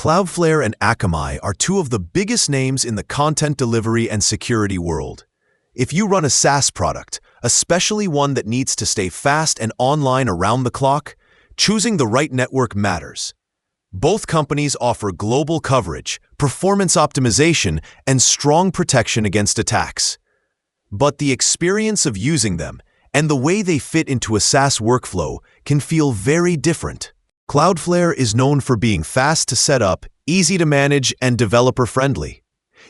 Cloudflare and Akamai are two of the biggest names in the content delivery and security world. If you run a SaaS product, especially one that needs to stay fast and online around the clock, choosing the right network matters. Both companies offer global coverage, performance optimization, and strong protection against attacks. But the experience of using them and the way they fit into a SaaS workflow can feel very different. Cloudflare is known for being fast to set up, easy to manage, and developer-friendly.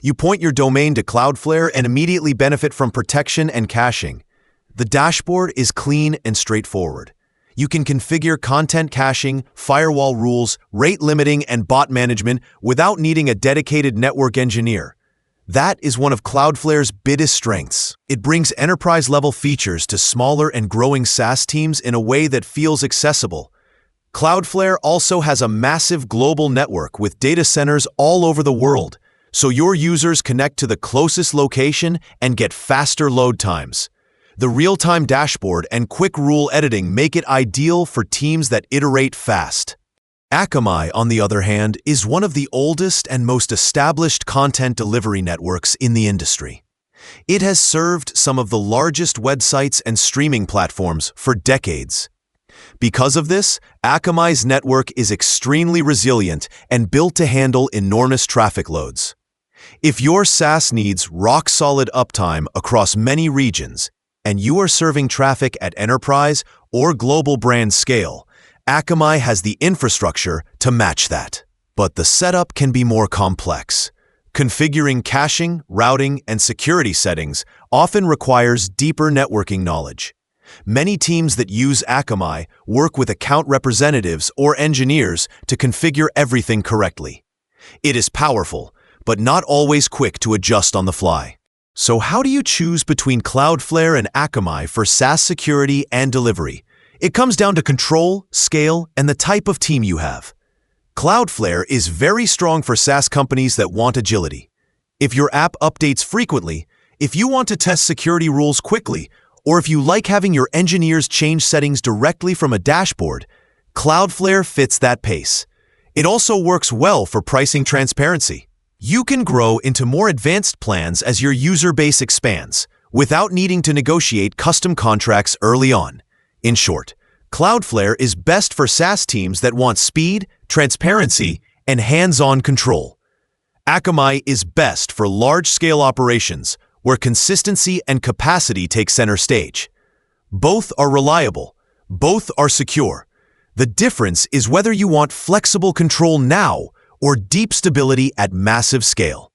You point your domain to Cloudflare and immediately benefit from protection and caching. The dashboard is clean and straightforward. You can configure content caching, firewall rules, rate limiting, and bot management without needing a dedicated network engineer. That is one of Cloudflare's biggest strengths. It brings enterprise-level features to smaller and growing SaaS teams in a way that feels accessible. Cloudflare also has a massive global network with data centers all over the world, so your users connect to the closest location and get faster load times. The real-time dashboard and quick rule editing make it ideal for teams that iterate fast. Akamai, on the other hand, is one of the oldest and most established content delivery networks in the industry. It has served some of the largest websites and streaming platforms for decades. Because of this, Akamai's network is extremely resilient and built to handle enormous traffic loads. If your SaaS needs rock-solid uptime across many regions, and you are serving traffic at enterprise or global brand scale, Akamai has the infrastructure to match that. But the setup can be more complex. Configuring caching, routing, and security settings often requires deeper networking knowledge. Many teams that use Akamai work with account representatives or engineers to configure everything correctly. It is powerful, but not always quick to adjust on the fly. So how do you choose between Cloudflare and Akamai for SaaS security and delivery? It comes down to control, scale, and the type of team you have. Cloudflare is very strong for SaaS companies that want agility. If your app updates frequently, if you want to test security rules quickly, or if you like having your engineers change settings directly from a dashboard, Cloudflare fits that pace. It also works well for pricing transparency. You can grow into more advanced plans as your user base expands, without needing to negotiate custom contracts early on. In short, Cloudflare is best for SaaS teams that want speed, transparency, and hands-on control. Akamai is best for large-scale operations, where consistency and capacity take center stage. Both are reliable. Both are secure. The difference is whether you want flexible control now or deep stability at massive scale.